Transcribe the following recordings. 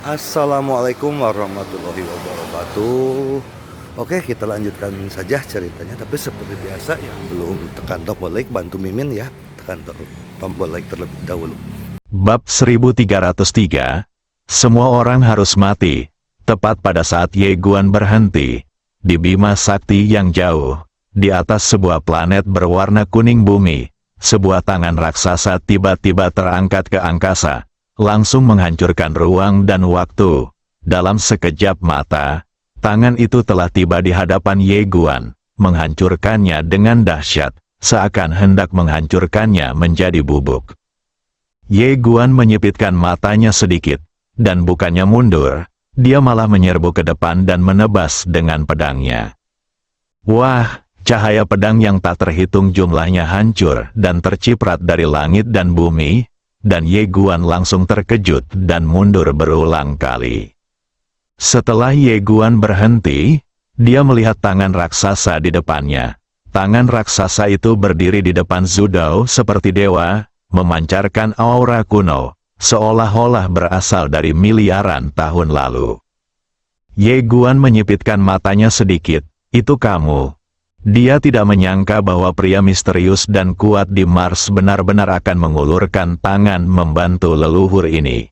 Assalamualaikum warahmatullahi wabarakatuh. Oke, kita lanjutkan saja ceritanya. Tapi seperti biasa ya, belum tekan tombol like, bantu Mimin ya. Tekan tombol like terlebih dahulu. Bab 1303. Semua orang harus mati. Tepat pada saat Ye Guan berhenti, di Bima Sakti yang jauh, di atas sebuah planet berwarna kuning bumi, sebuah tangan raksasa tiba-tiba terangkat ke angkasa, langsung menghancurkan ruang dan waktu. Dalam sekejap mata, tangan itu telah tiba di hadapan Ye Guan, menghancurkannya dengan dahsyat, seakan hendak menghancurkannya menjadi bubuk. Ye Guan menyipitkan matanya sedikit, dan bukannya mundur, dia malah menyerbu ke depan dan menebas dengan pedangnya. Wah, cahaya pedang yang tak terhitung jumlahnya hancur dan terciprat dari langit dan bumi, dan Ye Guan langsung terkejut dan mundur berulang kali. Setelah Ye Guan berhenti, dia melihat tangan raksasa di depannya. Tangan raksasa itu berdiri di depan Zhu Dao seperti dewa, memancarkan aura kuno, seolah-olah berasal dari miliaran tahun lalu. Ye Guan menyipitkan matanya sedikit. Itu kamu. Dia tidak menyangka bahwa pria misterius dan kuat di Mars benar-benar akan mengulurkan tangan membantu leluhur ini.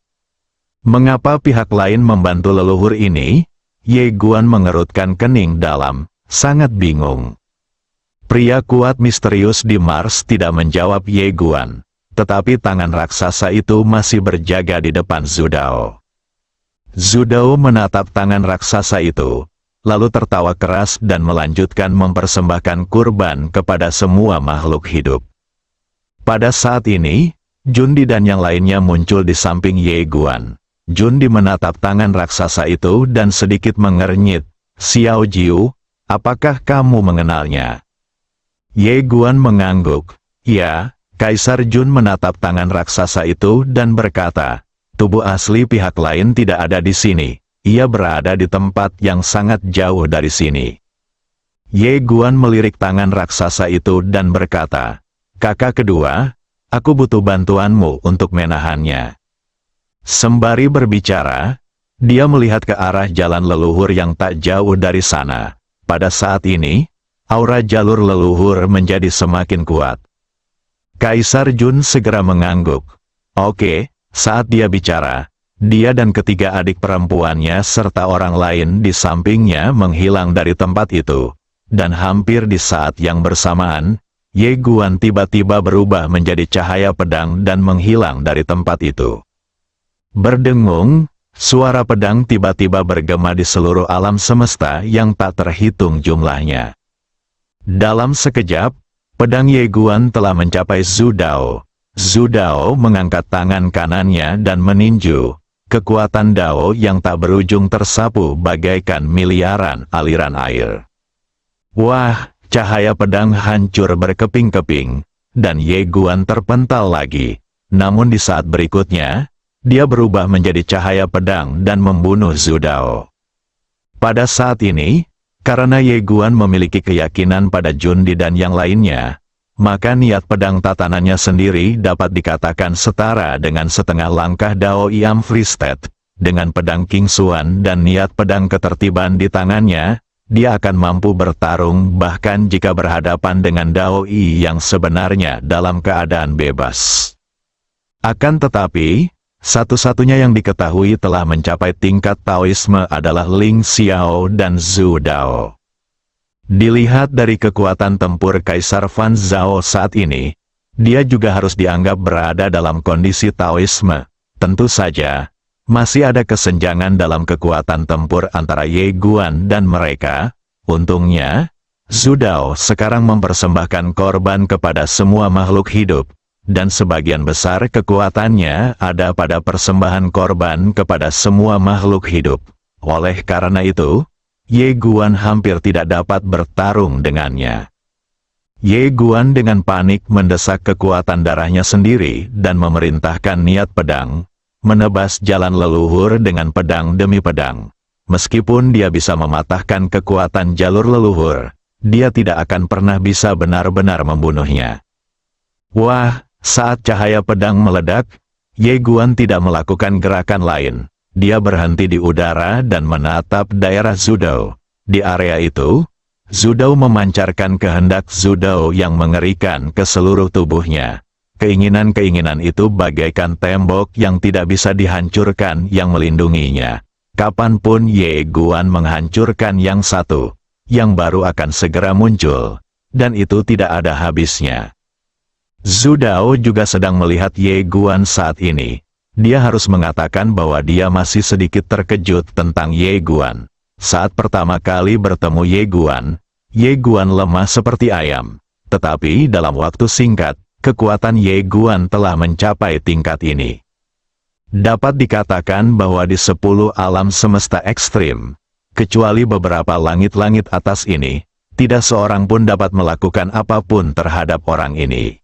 Mengapa pihak lain membantu leluhur ini? Ye Guan mengerutkan kening dalam, sangat bingung. Pria kuat misterius di Mars tidak menjawab Ye Guan, tetapi tangan raksasa itu masih berjaga di depan Zhu Dao. Zhu Dao menatap tangan raksasa itu, lalu tertawa keras dan melanjutkan mempersembahkan kurban kepada semua makhluk hidup. Pada saat ini, Jundi dan yang lainnya muncul di samping Ye Guan. Jundi menatap tangan raksasa itu dan sedikit mengernyit. Xiao Jiu, apakah kamu mengenalnya? Ye Guan mengangguk. Ya. Kaisar Jun menatap tangan raksasa itu dan berkata, tubuh asli pihak lain tidak ada di sini. Ia berada di tempat yang sangat jauh dari sini. Ye Guan melirik tangan raksasa itu dan berkata, kakak kedua, aku butuh bantuanmu untuk menahannya. Sembari berbicara, dia melihat ke arah jalan leluhur yang tak jauh dari sana. Pada saat ini, aura jalur leluhur menjadi semakin kuat. Kaisar Jun segera mengangguk. Oke, saat dia bicara, dia dan ketiga adik perempuannya serta orang lain di sampingnya menghilang dari tempat itu. Dan hampir di saat yang bersamaan, Ye Guan tiba-tiba berubah menjadi cahaya pedang dan menghilang dari tempat itu. Berdengung, suara pedang tiba-tiba bergema di seluruh alam semesta yang tak terhitung jumlahnya. Dalam sekejap, pedang Ye Guan telah mencapai Zhu Dao. Zhu Dao mengangkat tangan kanannya dan meninju. Kekuatan Dao yang tak berujung tersapu bagaikan miliaran aliran air. Wah, cahaya pedang hancur berkeping-keping, dan Ye Guan terpental lagi. Namun di saat berikutnya, dia berubah menjadi cahaya pedang dan membunuh Zhu Dao. Pada saat ini, karena Ye Guan memiliki keyakinan pada Jundi dan yang lainnya, maka niat pedang tatanannya sendiri dapat dikatakan setara dengan setengah langkah Dao Iam Freested. Dengan pedang King Xuan dan niat pedang ketertiban di tangannya, dia akan mampu bertarung bahkan jika berhadapan dengan Dao I yang sebenarnya dalam keadaan bebas. Akan tetapi, satu-satunya yang diketahui telah mencapai tingkat Taoisme adalah Ling Xiao dan Zhu Dao. Dilihat dari kekuatan tempur Kaisar Fan Zhao saat ini, dia juga harus dianggap berada dalam kondisi Taoisme. Tentu saja, masih ada kesenjangan dalam kekuatan tempur antara Ye Guan dan mereka. Untungnya, Zhu Dao sekarang mempersembahkan korban kepada semua makhluk hidup. Dan sebagian besar kekuatannya ada pada persembahan korban kepada semua makhluk hidup. Oleh karena itu, Ye Guan hampir tidak dapat bertarung dengannya. Ye Guan dengan panik mendesak kekuatan darahnya sendiri dan memerintahkan niat pedang, menebas jalan leluhur dengan pedang demi pedang. Meskipun dia bisa mematahkan kekuatan jalur leluhur, dia tidak akan pernah bisa benar-benar membunuhnya. Wah! Saat cahaya pedang meledak, Ye Guan tidak melakukan gerakan lain. Dia berhenti di udara dan menatap daerah Zudao. Di area itu, Zudao memancarkan kehendak Zudao yang mengerikan ke seluruh tubuhnya. Keinginan-keinginan itu bagaikan tembok yang tidak bisa dihancurkan yang melindunginya. Kapanpun Ye Guan menghancurkan yang satu, yang baru akan segera muncul, dan itu tidak ada habisnya. Zudao juga sedang melihat Ye Guan saat ini. Dia harus mengatakan bahwa dia masih sedikit terkejut tentang Ye Guan. Saat pertama kali bertemu Ye Guan lemah seperti ayam. Tetapi dalam waktu singkat, kekuatan Ye Guan telah mencapai tingkat ini. Dapat dikatakan bahwa di 10 alam semesta ekstrim, kecuali beberapa langit-langit atas ini, tidak seorang pun dapat melakukan apapun terhadap orang ini.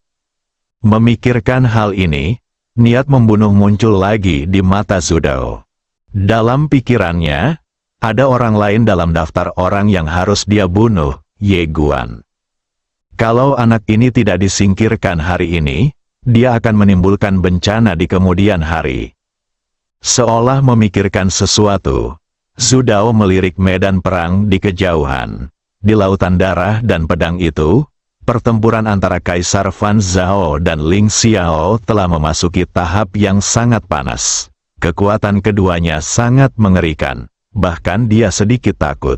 Memikirkan hal ini, niat membunuh muncul lagi di mata Zudao. Dalam pikirannya, ada orang lain dalam daftar orang yang harus dia bunuh, Ye Guan. Kalau anak ini tidak disingkirkan hari ini, dia akan menimbulkan bencana di kemudian hari. Seolah memikirkan sesuatu, Zudao melirik medan perang di kejauhan. Di lautan darah dan pedang itu, pertempuran antara Kaisar Fan Zhao dan Ling Xiao telah memasuki tahap yang sangat panas. Kekuatan keduanya sangat mengerikan, bahkan dia sedikit takut.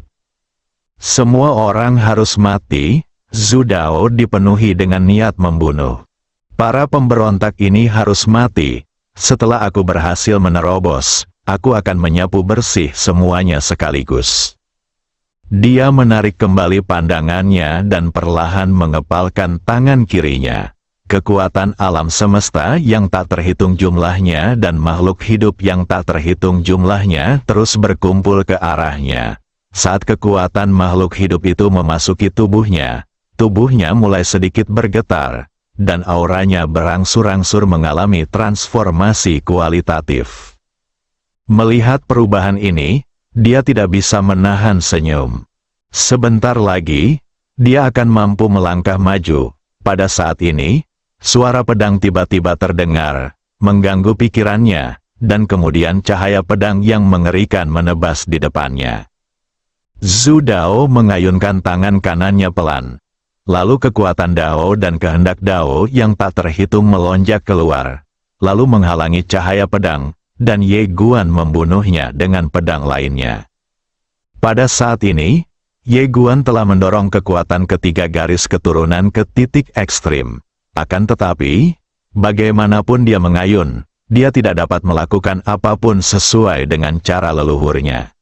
Semua orang harus mati, Zudao dipenuhi dengan niat membunuh. Para pemberontak ini harus mati. Setelah aku berhasil menerobos, aku akan menyapu bersih semuanya sekaligus. Dia menarik kembali pandangannya dan perlahan mengepalkan tangan kirinya. Kekuatan alam semesta yang tak terhitung jumlahnya dan makhluk hidup yang tak terhitung jumlahnya terus berkumpul ke arahnya. Saat kekuatan makhluk hidup itu memasuki tubuhnya mulai sedikit bergetar, dan auranya berangsur-angsur mengalami transformasi kualitatif. Melihat perubahan ini, dia tidak bisa menahan senyum. Sebentar lagi, dia akan mampu melangkah maju. Pada saat ini, suara pedang tiba-tiba terdengar, mengganggu pikirannya, dan kemudian cahaya pedang yang mengerikan menebas di depannya. Zudao mengayunkan tangan kanannya pelan. Lalu kekuatan Dao dan kehendak Dao yang tak terhitung melonjak keluar, lalu menghalangi cahaya pedang, dan Ye Guan membunuhnya dengan pedang lainnya. Pada saat ini, Ye Guan telah mendorong kekuatan ketiga garis keturunan ke titik ekstrim. Akan tetapi, bagaimanapun dia mengayun, dia tidak dapat melakukan apapun sesuai dengan cara leluhurnya.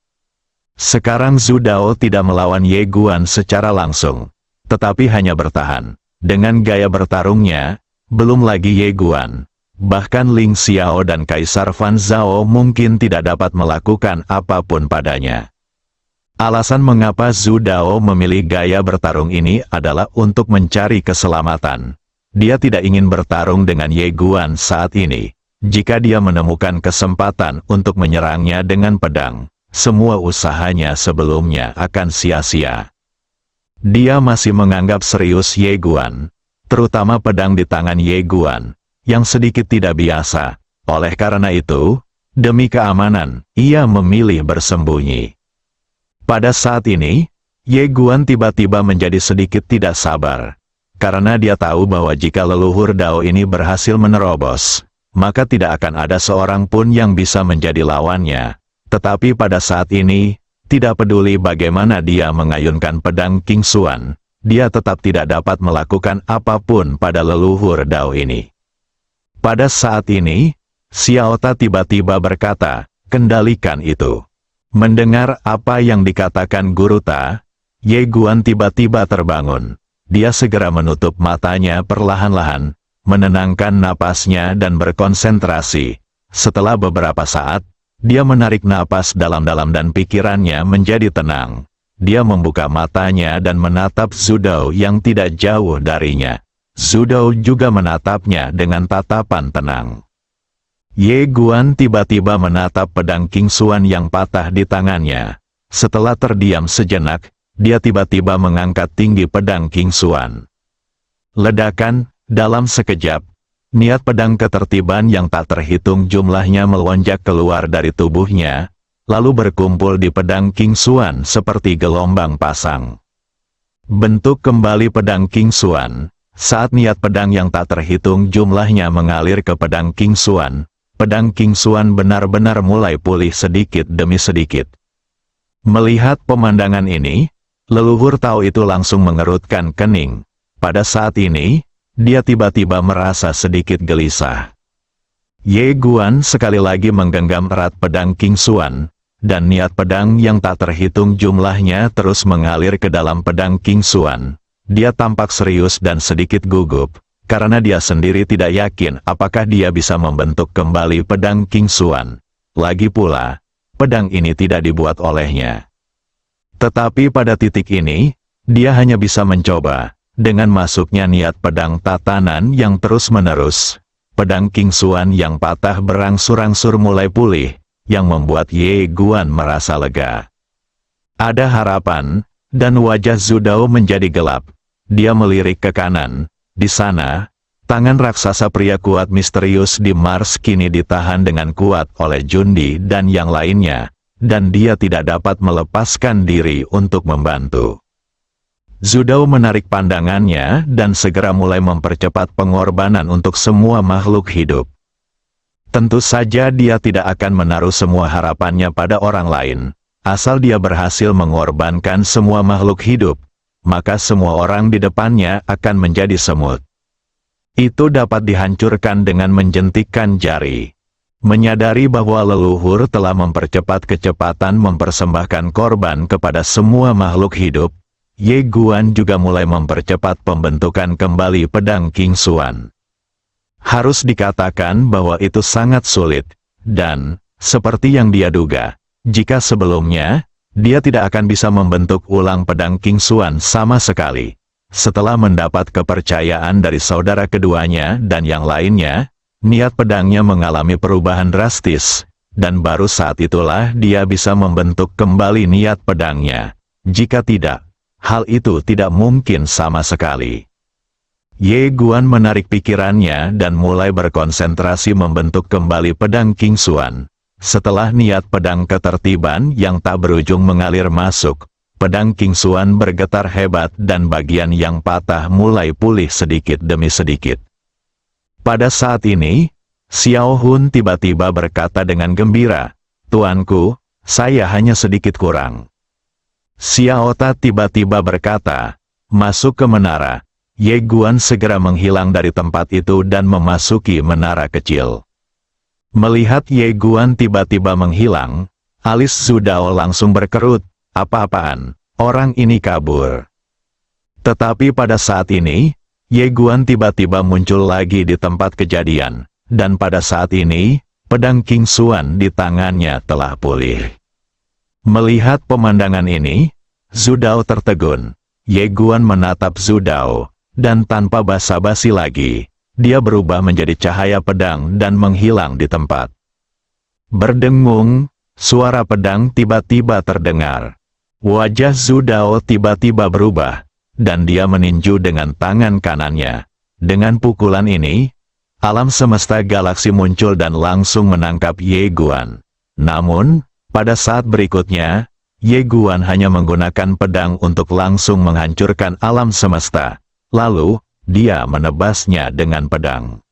Sekarang Zudao tidak melawan Ye Guan secara langsung, tetapi hanya bertahan. Dengan gaya bertarungnya, belum lagi Ye Guan, bahkan Ling Xiao dan Kaisar Fan Zhao mungkin tidak dapat melakukan apapun padanya. Alasan mengapa Zudao memilih gaya bertarung ini adalah untuk mencari keselamatan. Dia tidak ingin bertarung dengan Ye Guan saat ini. Jika dia menemukan kesempatan untuk menyerangnya dengan pedang, semua usahanya sebelumnya akan sia-sia. Dia masih menganggap serius Ye Guan, terutama pedang di tangan Ye Guan, yang sedikit tidak biasa. Oleh karena itu, demi keamanan, ia memilih bersembunyi. Pada saat ini, Ye Guan tiba-tiba menjadi sedikit tidak sabar, karena dia tahu bahwa jika leluhur Dao ini berhasil menerobos, maka tidak akan ada seorang pun yang bisa menjadi lawannya. Tetapi pada saat ini, tidak peduli bagaimana dia mengayunkan pedang King Xuan, dia tetap tidak dapat melakukan apapun pada leluhur Dao ini. Pada saat ini, Xiao Ta tiba-tiba berkata, "Kendalikan itu." Mendengar apa yang dikatakan Guru Ta, Ye Guan tiba-tiba terbangun. Dia segera menutup matanya perlahan-lahan, menenangkan napasnya dan berkonsentrasi. Setelah beberapa saat, dia menarik napas dalam-dalam dan pikirannya menjadi tenang. Dia membuka matanya dan menatap Zudao yang tidak jauh darinya. Zudao juga menatapnya dengan tatapan tenang. Ye Guan tiba-tiba menatap pedang King Xuan yang patah di tangannya. Setelah terdiam sejenak, dia tiba-tiba mengangkat tinggi pedang King Xuan. Ledakan, dalam sekejap, niat pedang ketertiban yang tak terhitung jumlahnya melonjak keluar dari tubuhnya, lalu berkumpul di pedang King Xuan seperti gelombang pasang. Bentuk kembali pedang King Xuan, saat niat pedang yang tak terhitung jumlahnya mengalir ke pedang King Xuan, pedang King Xuan benar-benar mulai pulih sedikit demi sedikit. Melihat pemandangan ini, leluhur Tao itu langsung mengerutkan kening. Pada saat ini, dia tiba-tiba merasa sedikit gelisah. Ye Guan sekali lagi menggenggam erat pedang King Xuan, dan niat pedang yang tak terhitung jumlahnya terus mengalir ke dalam pedang King Xuan. Dia tampak serius dan sedikit gugup, karena dia sendiri tidak yakin apakah dia bisa membentuk kembali pedang King Xuan. Lagi pula, pedang ini tidak dibuat olehnya. Tetapi pada titik ini, dia hanya bisa mencoba. Dengan masuknya niat pedang tatanan yang terus-menerus, pedang King Xuan yang patah berangsur-angsur mulai pulih, yang membuat Ye Guan merasa lega. Ada harapan, dan wajah Zhu Dao menjadi gelap. Dia melirik ke kanan. Di sana, tangan raksasa pria kuat misterius di Mars kini ditahan dengan kuat oleh Jundi dan yang lainnya, dan dia tidak dapat melepaskan diri untuk membantu. Zhu Dao menarik pandangannya dan segera mulai mempercepat pengorbanan untuk semua makhluk hidup. Tentu saja dia tidak akan menaruh semua harapannya pada orang lain. Asal dia berhasil mengorbankan semua makhluk hidup, maka semua orang di depannya akan menjadi semut. Itu dapat dihancurkan dengan menjentikkan jari. Menyadari bahwa leluhur telah mempercepat kecepatan mempersembahkan korban kepada semua makhluk hidup, Ye Guan juga mulai mempercepat pembentukan kembali pedang King Xuan. Harus dikatakan bahwa itu sangat sulit, dan, seperti yang dia duga, jika sebelumnya, dia tidak akan bisa membentuk ulang pedang King Xuan sama sekali. Setelah mendapat kepercayaan dari saudara keduanya dan yang lainnya, niat pedangnya mengalami perubahan drastis, dan baru saat itulah dia bisa membentuk kembali niat pedangnya. Jika tidak, hal itu tidak mungkin sama sekali. Ye Guan menarik pikirannya dan mulai berkonsentrasi membentuk kembali pedang King Xuan. Setelah niat pedang ketertiban yang tak berujung mengalir masuk, pedang King Xuan bergetar hebat dan bagian yang patah mulai pulih sedikit demi sedikit. Pada saat ini, Xiao Hun tiba-tiba berkata dengan gembira, "Tuanku, saya hanya sedikit kurang." Xiao Ta tiba-tiba berkata, "Masuk ke menara." Ye Guan segera menghilang dari tempat itu dan memasuki menara kecil. Melihat Ye Guan tiba-tiba menghilang, alis Zhu Dao langsung berkerut, "Apa-apaan? Orang ini kabur." Tetapi pada saat ini, Ye Guan tiba-tiba muncul lagi di tempat kejadian, dan pada saat ini, pedang King Xuan di tangannya telah pulih. Melihat pemandangan ini, Zhu Dao tertegun. Ye Guan menatap Zhu Dao, dan tanpa basa-basi lagi, dia berubah menjadi cahaya pedang dan menghilang di tempat. Berdengung, suara pedang tiba-tiba terdengar. Wajah Zhu Dao tiba-tiba berubah, dan dia meninju dengan tangan kanannya. Dengan pukulan ini, alam semesta galaksi muncul dan langsung menangkap Ye Guan. Namun, pada saat berikutnya, Ye Guan hanya menggunakan pedang untuk langsung menghancurkan alam semesta. Lalu, dia menebasnya dengan pedang.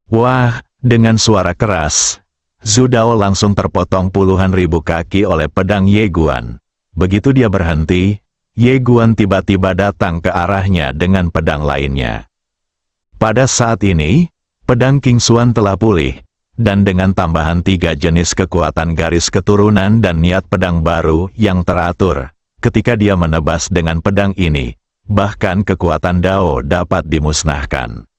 Wah, dengan suara keras, Zhu Dao langsung terpotong puluhan ribu kaki oleh pedang Ye Guan. Begitu dia berhenti, Ye Guan tiba-tiba datang ke arahnya dengan pedang lainnya. Pada saat ini, pedang King Xuan telah pulih, dan dengan tambahan 3 jenis kekuatan garis keturunan dan niat pedang baru yang teratur, ketika dia menebas dengan pedang ini, bahkan kekuatan Dao dapat dimusnahkan.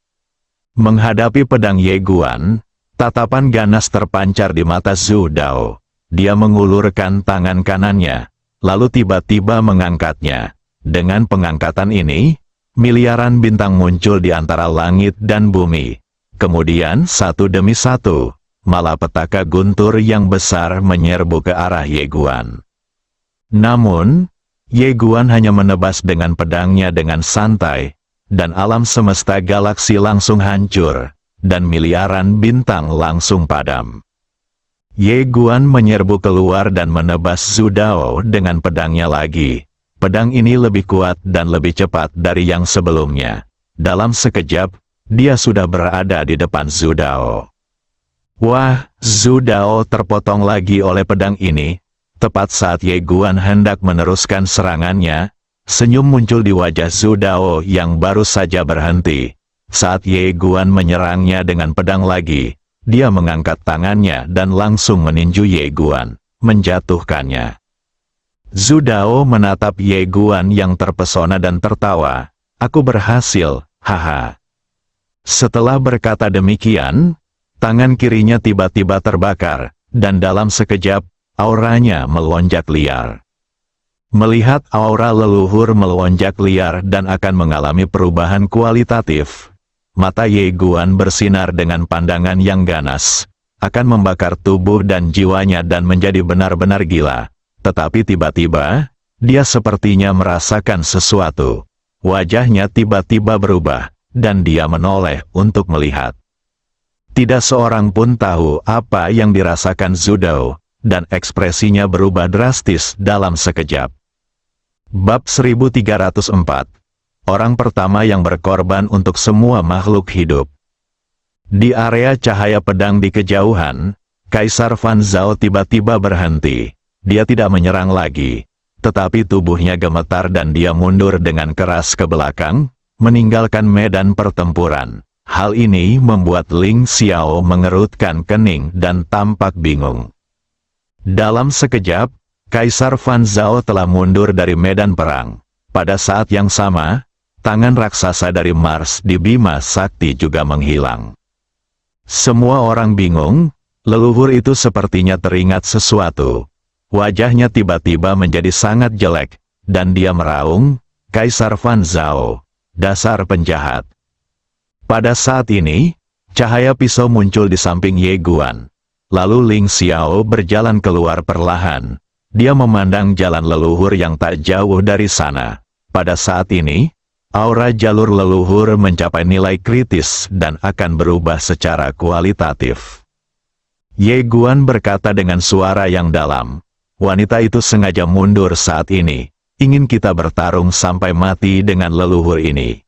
Menghadapi pedang Ye Guan, tatapan ganas terpancar di mata Zhu Dao. Dia mengulurkan tangan kanannya, lalu tiba-tiba mengangkatnya. Dengan pengangkatan ini, miliaran bintang muncul di antara langit dan bumi. Kemudian satu demi satu, malapetaka guntur yang besar menyerbu ke arah Ye Guan. Namun, Ye Guan hanya menebas dengan pedangnya dengan santai, dan alam semesta galaksi langsung hancur, dan miliaran bintang langsung padam. Ye Guan menyerbu keluar dan menebas Zhu Dao dengan pedangnya lagi. Pedang ini lebih kuat dan lebih cepat dari yang sebelumnya. Dalam sekejap, dia sudah berada di depan Zhu Dao. Wah, Zhu Dao terpotong lagi oleh pedang ini. Tepat saat Ye Guan hendak meneruskan serangannya, senyum muncul di wajah Zhu Dao yang baru saja berhenti. Saat Ye Guan menyerangnya dengan pedang lagi, dia mengangkat tangannya dan langsung meninju Ye Guan, menjatuhkannya. Zhu Dao menatap Ye Guan yang terpesona dan tertawa. Aku berhasil, haha. Setelah berkata demikian, tangan kirinya tiba-tiba terbakar, dan dalam sekejap, auranya melonjak liar. Melihat aura leluhur melonjak liar dan akan mengalami perubahan kualitatif, mata Ye Guan bersinar dengan pandangan yang ganas, akan membakar tubuh dan jiwanya dan menjadi benar-benar gila. Tetapi tiba-tiba, dia sepertinya merasakan sesuatu. Wajahnya tiba-tiba berubah, dan dia menoleh untuk melihat. Tidak seorang pun tahu apa yang dirasakan Zhu Dao, dan ekspresinya berubah drastis dalam sekejap. Bab 1304. Orang pertama yang berkorban untuk semua makhluk hidup. Di area cahaya pedang di kejauhan, Kaisar Fan Zhao tiba-tiba berhenti. Dia tidak menyerang lagi, tetapi tubuhnya gemetar dan dia mundur dengan keras ke belakang, meninggalkan medan pertempuran. Hal ini membuat Ling Xiao mengerutkan kening dan tampak bingung. Dalam sekejap, Kaisar Fan Zhao telah mundur dari medan perang. Pada saat yang sama, tangan raksasa dari Mars di Bima Sakti juga menghilang. Semua orang bingung, leluhur itu sepertinya teringat sesuatu. Wajahnya tiba-tiba menjadi sangat jelek, dan dia meraung, Kaisar Fan Zhao, dasar penjahat. Pada saat ini, cahaya pisau muncul di samping Ye Guan. Lalu Ling Xiao berjalan keluar perlahan. Dia memandang jalan leluhur yang tak jauh dari sana. Pada saat ini, aura jalur leluhur mencapai nilai kritis dan akan berubah secara kualitatif. Ye Guan berkata dengan suara yang dalam. Wanita itu sengaja mundur saat ini, ingin kita bertarung sampai mati dengan leluhur ini.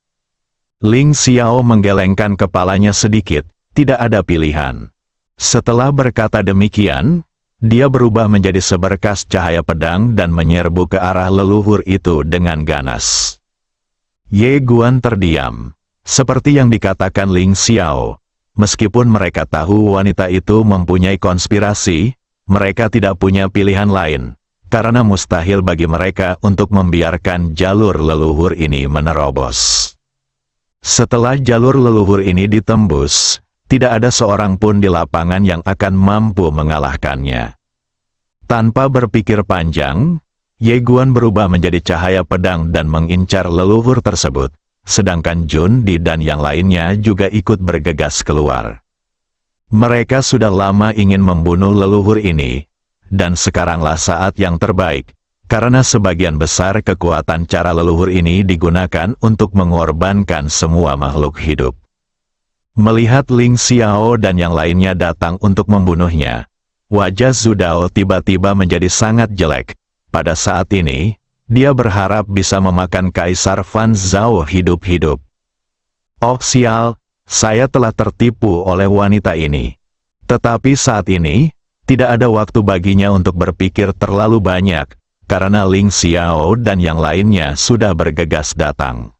Ling Xiao menggelengkan kepalanya sedikit, tidak ada pilihan. Setelah berkata demikian, dia berubah menjadi seberkas cahaya pedang dan menyerbu ke arah leluhur itu dengan ganas. Ye Guan terdiam. Seperti yang dikatakan Ling Xiao, meskipun mereka tahu wanita itu mempunyai konspirasi, mereka tidak punya pilihan lain, karena mustahil bagi mereka untuk membiarkan jalur leluhur ini menerobos. Setelah jalur leluhur ini ditembus, tidak ada seorang pun di lapangan yang akan mampu mengalahkannya. Tanpa berpikir panjang, Ye Guan berubah menjadi cahaya pedang dan mengincar leluhur tersebut, sedangkan Jun Di dan yang lainnya juga ikut bergegas keluar. Mereka sudah lama ingin membunuh leluhur ini, dan sekaranglah saat yang terbaik, karena sebagian besar kekuatan cara leluhur ini digunakan untuk mengorbankan semua makhluk hidup. Melihat Ling Xiao dan yang lainnya datang untuk membunuhnya, wajah Zhu Dao tiba-tiba menjadi sangat jelek. Pada saat ini, dia berharap bisa memakan Kaisar Fan Zhao hidup-hidup. Oh sial! Saya telah tertipu oleh wanita ini. Tetapi saat ini, tidak ada waktu baginya untuk berpikir terlalu banyak, karena Ling Xiao dan yang lainnya sudah bergegas datang.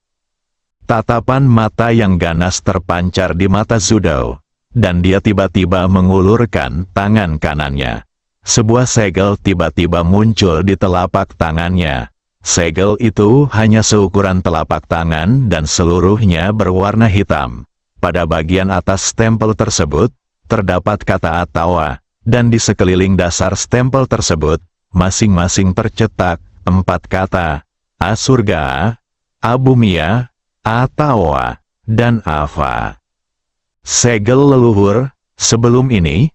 Tatapan mata yang ganas terpancar di mata Zhu Dao, dan dia tiba-tiba mengulurkan tangan kanannya. Sebuah segel tiba-tiba muncul di telapak tangannya. Segel itu hanya seukuran telapak tangan dan seluruhnya berwarna hitam. Pada bagian atas stempel tersebut, terdapat kata Atawa, dan di sekeliling dasar stempel tersebut, masing-masing tercetak 4 kata, A Surga, A Bumia, A Tawa, dan Ava. Segel leluhur, sebelum ini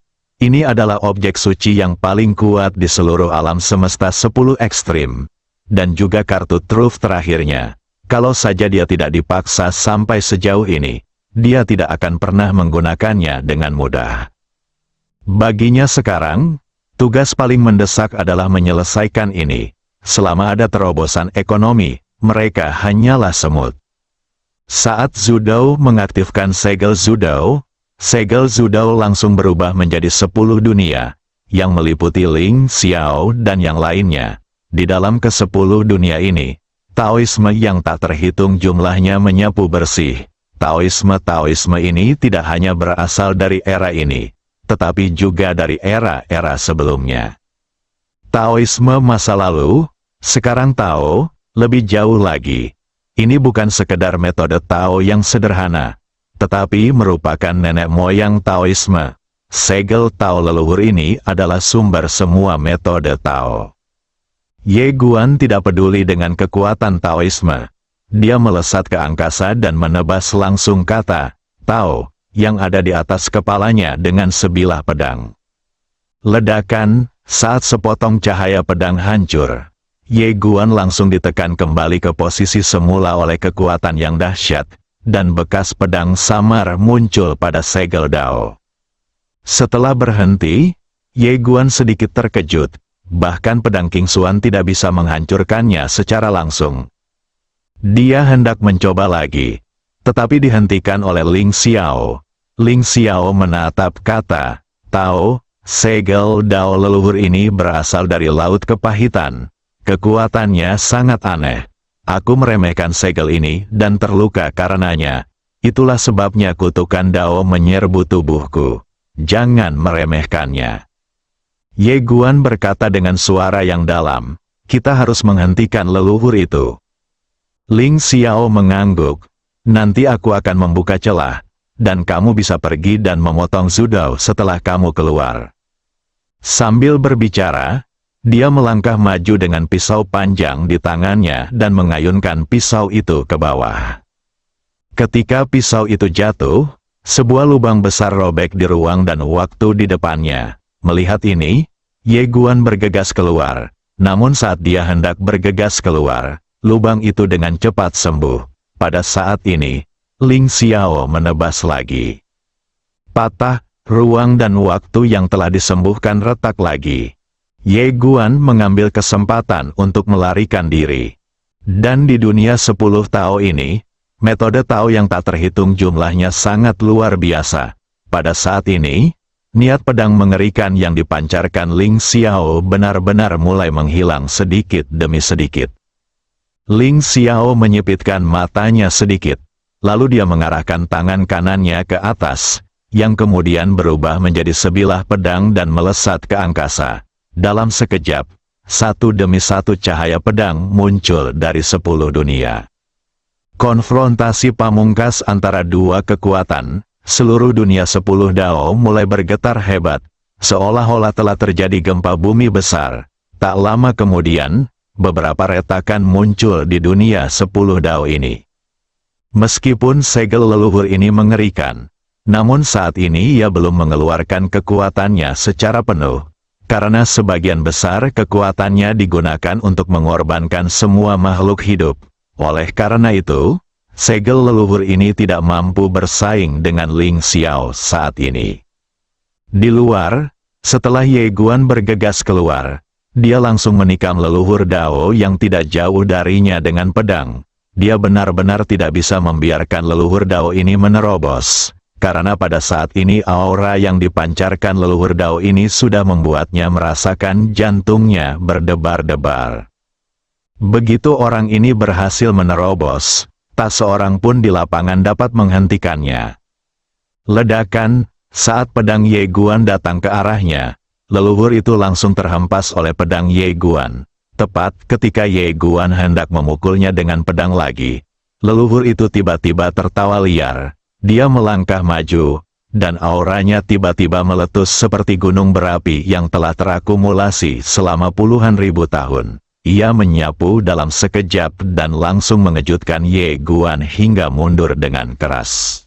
adalah objek suci yang paling kuat di seluruh alam semesta 10 ekstrim, dan juga kartu truf terakhirnya. Kalau saja dia tidak dipaksa sampai sejauh ini, dia tidak akan pernah menggunakannya dengan mudah. Baginya sekarang, tugas paling mendesak adalah menyelesaikan ini. Selama ada terobosan ekonomi, mereka hanyalah semut. Saat Zhudou mengaktifkan segel Zhudou langsung berubah menjadi 10 dunia, yang meliputi Ling Xiao dan yang lainnya. Di dalam ke-10 dunia ini, Taoisme yang tak terhitung jumlahnya menyapu bersih. Taoisme ini tidak hanya berasal dari era ini, tetapi juga dari era-era sebelumnya. Taoisme masa lalu, sekarang Tao, lebih jauh lagi. Ini bukan sekedar metode Tao yang sederhana, tetapi merupakan nenek moyang Taoisme. Segel Tao leluhur ini adalah sumber semua metode Tao. Ye Guan tidak peduli dengan kekuatan Taoisme. Dia melesat ke angkasa dan menebas langsung kata Tao yang ada di atas kepalanya dengan sebilah pedang. Ledakan, saat sepotong cahaya pedang hancur, Ye Guan langsung ditekan kembali ke posisi semula oleh kekuatan yang dahsyat, dan bekas pedang samar muncul pada segel Dao. Setelah berhenti, Ye Guan sedikit terkejut, bahkan pedang King Xuan tidak bisa menghancurkannya secara langsung. Dia hendak mencoba lagi, tetapi dihentikan oleh Ling Xiao. Ling Xiao menatap kata, Tao, segel Dao leluhur ini berasal dari Laut Kepahitan. Kekuatannya sangat aneh. Aku meremehkan segel ini dan terluka karenanya. Itulah sebabnya kutukan Dao menyerbu tubuhku. Jangan meremehkannya. Ye Guan berkata dengan suara yang dalam, kita harus menghentikan leluhur itu. Ling Xiao mengangguk, nanti aku akan membuka celah, dan kamu bisa pergi dan memotong Zhudou setelah kamu keluar. Sambil berbicara, dia melangkah maju dengan pisau panjang di tangannya dan mengayunkan pisau itu ke bawah. Ketika pisau itu jatuh, sebuah lubang besar robek di ruang dan waktu di depannya. Melihat ini, Ye Guan bergegas keluar. Namun saat dia hendak bergegas keluar, lubang itu dengan cepat sembuh. Pada saat ini, Ling Xiao menebas lagi. Patah, ruang dan waktu yang telah disembuhkan retak lagi. Ye Guan mengambil kesempatan untuk melarikan diri. Dan di dunia 10 Tao ini, metode Tao yang tak terhitung jumlahnya sangat luar biasa. Pada saat ini, niat pedang mengerikan yang dipancarkan Ling Xiao benar-benar mulai menghilang sedikit demi sedikit. Ling Xiao menyipitkan matanya sedikit, lalu dia mengarahkan tangan kanannya ke atas, yang kemudian berubah menjadi sebilah pedang dan melesat ke angkasa. Dalam sekejap, satu demi satu cahaya pedang muncul dari 10 dunia. Konfrontasi pamungkas antara dua kekuatan, seluruh dunia 10 Dao mulai bergetar hebat, seolah-olah telah terjadi gempa bumi besar. Tak lama kemudian, beberapa retakan muncul di dunia 10 Dao ini. Meskipun segel leluhur ini mengerikan, namun saat ini ia belum mengeluarkan kekuatannya secara penuh. Karena sebagian besar kekuatannya digunakan untuk mengorbankan semua makhluk hidup. Oleh karena itu, segel leluhur ini tidak mampu bersaing dengan Ling Xiao saat ini. Di luar, setelah Ye Guan bergegas keluar, dia langsung menikam leluhur Dao yang tidak jauh darinya dengan pedang. Dia benar-benar tidak bisa membiarkan leluhur Dao ini menerobos. Karena pada saat ini aura yang dipancarkan leluhur Dao ini sudah membuatnya merasakan jantungnya berdebar-debar. Begitu orang ini berhasil menerobos, tak seorang pun di lapangan dapat menghentikannya. Ledakan, saat pedang Ye Guan datang ke arahnya, leluhur itu langsung terhempas oleh pedang Ye Guan. Tepat ketika Ye Guan hendak memukulnya dengan pedang lagi, leluhur itu tiba-tiba tertawa liar. Dia melangkah maju, dan auranya tiba-tiba meletus seperti gunung berapi yang telah terakumulasi selama puluhan ribu tahun. Ia menyapu dalam sekejap dan langsung mengejutkan Ye Guan hingga mundur dengan keras.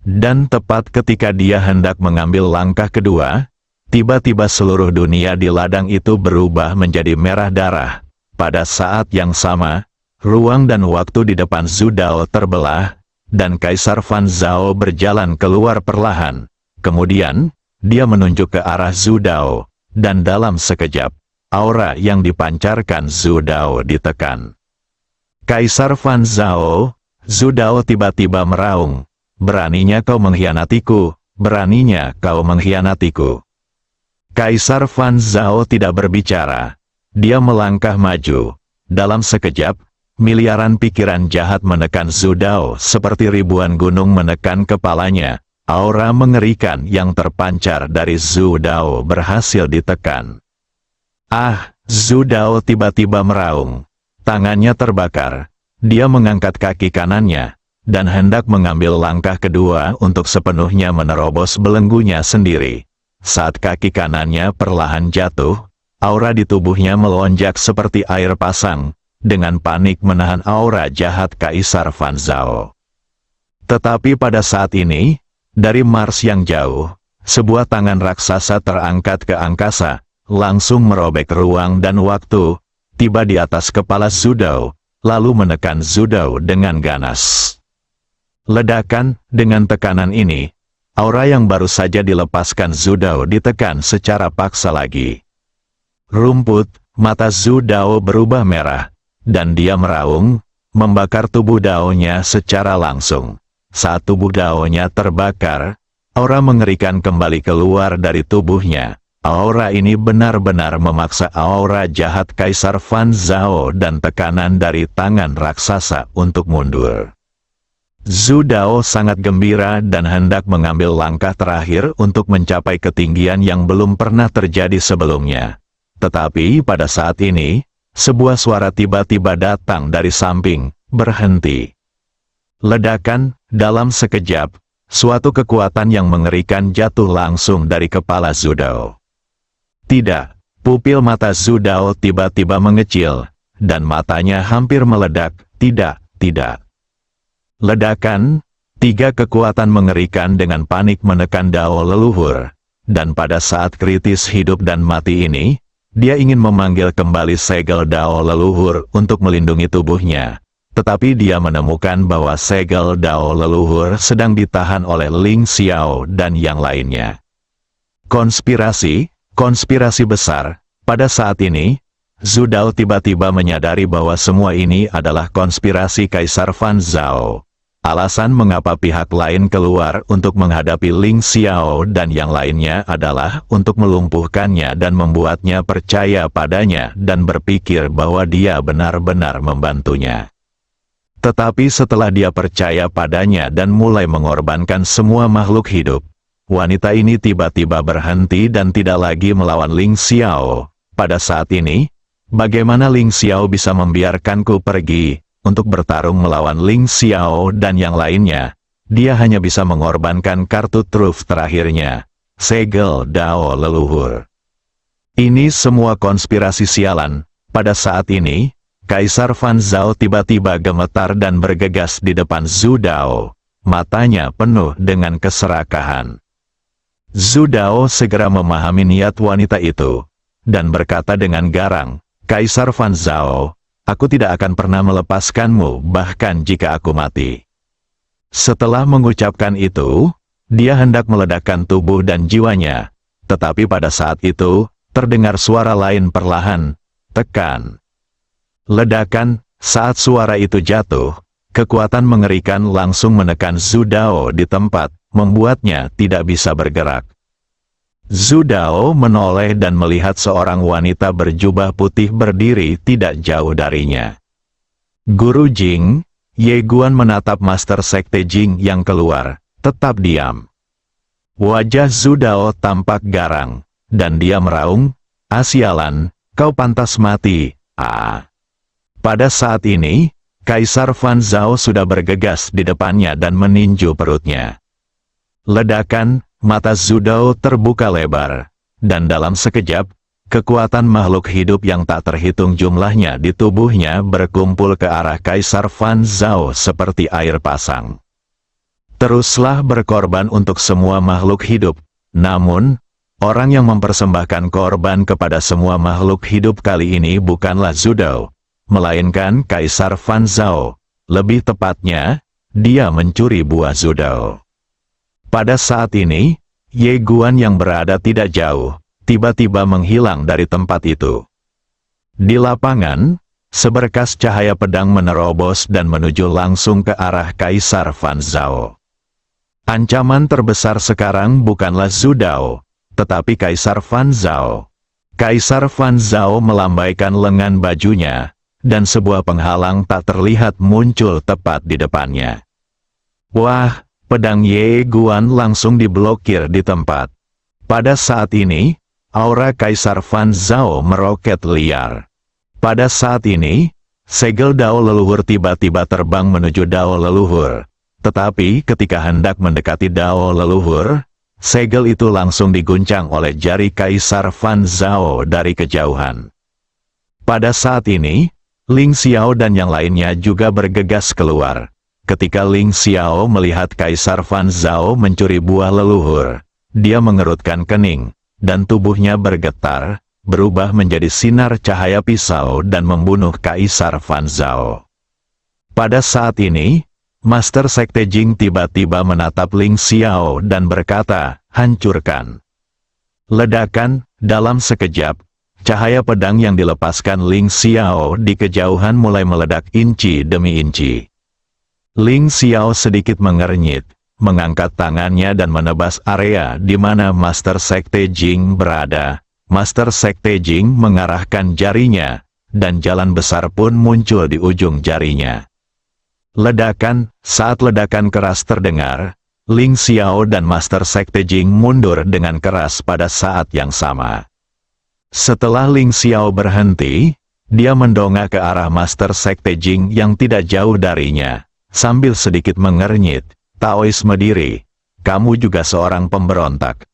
Dan tepat ketika dia hendak mengambil langkah kedua, tiba-tiba seluruh dunia di ladang itu berubah menjadi merah darah. Pada saat yang sama, ruang dan waktu di depan Zhudou terbelah, dan Kaisar Fan Zhao berjalan keluar perlahan. Kemudian, dia menunjuk ke arah Zhu Dao, dan dalam sekejap, aura yang dipancarkan Zhu Dao ditekan. Kaisar Fan Zhao, Zhu Dao tiba-tiba meraung, "Beraninya kau mengkhianatiku, beraninya kau mengkhianatiku." Kaisar Fan Zhao tidak berbicara. Dia melangkah maju. Dalam sekejap, miliaran pikiran jahat menekan Zhu Dao seperti ribuan gunung menekan kepalanya. Aura mengerikan yang terpancar dari Zhu Dao berhasil ditekan. Ah, Zhu Dao tiba-tiba meraung. Tangannya terbakar. Dia mengangkat kaki kanannya, dan hendak mengambil langkah kedua untuk sepenuhnya menerobos belenggunya sendiri. Saat kaki kanannya perlahan jatuh, aura di tubuhnya melonjak seperti air pasang, dengan panik menahan aura jahat Kaisar Fan Zhao. Tetapi pada saat ini, dari Mars yang jauh, sebuah tangan raksasa terangkat ke angkasa, langsung merobek ruang dan waktu, tiba di atas kepala Zhu Dao, lalu menekan Zhu Dao dengan ganas. Ledakan, dengan tekanan ini, aura yang baru saja dilepaskan Zhu Dao ditekan secara paksa lagi. Rumput, mata Zhu Dao berubah merah, dan dia meraung, membakar tubuh Dao-nya secara langsung. Saat tubuh Dao-nya terbakar, aura mengerikan kembali keluar dari tubuhnya. Aura ini benar-benar memaksa aura jahat Kaisar Fan Zhao dan tekanan dari tangan raksasa untuk mundur. Zhu Dao sangat gembira dan hendak mengambil langkah terakhir untuk mencapai ketinggian yang belum pernah terjadi sebelumnya. Tetapi pada saat ini, sebuah suara tiba-tiba datang dari samping, "Berhenti." Ledakan, dalam sekejap, suatu kekuatan yang mengerikan jatuh langsung dari kepala Zhu Dao. Tidak, pupil mata Zhu Dao tiba-tiba mengecil, dan matanya hampir meledak. Tidak, tidak. Ledakan, tiga kekuatan mengerikan dengan panik menekan Dao leluhur, dan pada saat kritis hidup dan mati ini, dia ingin memanggil kembali segel Dao leluhur untuk melindungi tubuhnya. Tetapi dia menemukan bahwa segel Dao leluhur sedang ditahan oleh Ling Xiao dan yang lainnya. Konspirasi besar. Pada saat ini, Zhu Dao tiba-tiba menyadari bahwa semua ini adalah konspirasi Kaisar Fan Zhao. Alasan mengapa pihak lain keluar untuk menghadapi Ling Xiao dan yang lainnya adalah untuk melumpuhkannya dan membuatnya percaya padanya dan berpikir bahwa dia benar-benar membantunya. Tetapi setelah dia percaya padanya dan mulai mengorbankan semua makhluk hidup, wanita ini tiba-tiba berhenti dan tidak lagi melawan Ling Xiao. Pada saat ini, bagaimana Ling Xiao bisa membiarkanku pergi untuk bertarung melawan Ling Xiao dan yang lainnya? Dia hanya bisa mengorbankan kartu truf terakhirnya, segel Dao leluhur. Ini semua konspirasi sialan. Pada saat ini, Kaisar Fan Zhao tiba-tiba gemetar dan bergegas di depan Zhu Dao. Matanya penuh dengan keserakahan. Zhu Dao segera memahami niat wanita itu, dan berkata dengan garang, "Kaisar Fan Zhao, aku tidak akan pernah melepaskanmu bahkan jika aku mati." Setelah mengucapkan itu, dia hendak meledakkan tubuh dan jiwanya. Tetapi pada saat itu, terdengar suara lain perlahan, "Tekan." Ledakan, saat suara itu jatuh, kekuatan mengerikan langsung menekan Zhu Dao di tempat, membuatnya tidak bisa bergerak. Zhu Dao menoleh dan melihat seorang wanita berjubah putih berdiri tidak jauh darinya. Guru Jing, Ye Guan menatap Master Sekte Jing yang keluar, tetap diam. Wajah Zhu Dao tampak garang, dan dia meraung, "Sialan, kau pantas mati." Pada saat ini, Kaisar Fan Zhao sudah bergegas di depannya dan meninju perutnya. Ledakan, mata Zhu Dao terbuka lebar, dan dalam sekejap, kekuatan makhluk hidup yang tak terhitung jumlahnya di tubuhnya berkumpul ke arah Kaisar Fan Zhao seperti air pasang. Teruslah berkorban untuk semua makhluk hidup, namun, orang yang mempersembahkan korban kepada semua makhluk hidup kali ini bukanlah Zhu Dao, melainkan Kaisar Fan Zhao. Lebih tepatnya, dia mencuri buah Zudao. Pada saat ini, Ye Guan yang berada tidak jauh, tiba-tiba menghilang dari tempat itu. Di lapangan, seberkas cahaya pedang menerobos dan menuju langsung ke arah Kaisar Fan Zhao. Ancaman terbesar sekarang bukanlah Zudao, tetapi Kaisar Fan Zhao. Kaisar Fan Zhao melambaikan lengan bajunya, dan sebuah penghalang tak terlihat muncul tepat di depannya. Wah, pedang Ye Guan langsung diblokir di tempat. Pada saat ini, aura Kaisar Fan Zhao meroket liar. Pada saat ini, segel Dao leluhur tiba-tiba terbang menuju Dao leluhur. Tetapi ketika hendak mendekati Dao leluhur, segel itu langsung diguncang oleh jari Kaisar Fan Zhao dari kejauhan. Pada saat ini, Ling Xiao dan yang lainnya juga bergegas keluar. Ketika Ling Xiao melihat Kaisar Fan Zhao mencuri buah leluhur, dia mengerutkan kening, dan tubuhnya bergetar, berubah menjadi sinar cahaya pisau dan membunuh Kaisar Fan Zhao. Pada saat ini, Master Sekte Jing tiba-tiba menatap Ling Xiao dan berkata, "Hancurkan." Ledakan, dalam sekejap, cahaya pedang yang dilepaskan Ling Xiao di kejauhan mulai meledak inci demi inci. Ling Xiao sedikit mengernyit, mengangkat tangannya dan menebas area di mana Master Sekte Jing berada. Master Sekte Jing mengarahkan jarinya, dan jalan besar pun muncul di ujung jarinya. Ledakan, saat ledakan keras terdengar, Ling Xiao dan Master Sekte Jing mundur dengan keras pada saat yang sama. Setelah Ling Xiao berhenti, dia mendongak ke arah Master Sekte Jing yang tidak jauh darinya. Sambil sedikit mengernyit, "Taoisme diri, kamu juga seorang pemberontak."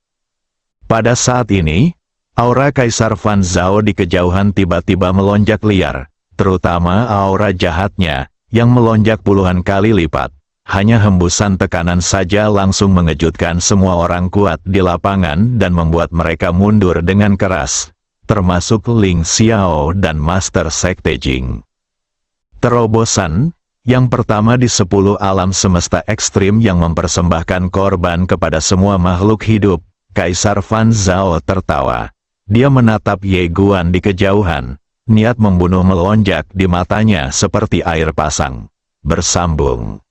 Pada saat ini, aura Kaisar Fan Zhao di kejauhan tiba-tiba melonjak liar, terutama aura jahatnya, yang melonjak puluhan kali lipat. Hanya hembusan tekanan saja langsung mengejutkan semua orang kuat di lapangan dan membuat mereka mundur dengan keras, termasuk Ling Xiao dan Master Sekte Jing. Terobosan yang pertama di 10 alam semesta ekstrim yang mempersembahkan korban kepada semua makhluk hidup. Kaisar Fan Zhao tertawa. Dia menatap Ye Guan di kejauhan. Niat membunuh melonjak di matanya seperti air pasang. Bersambung.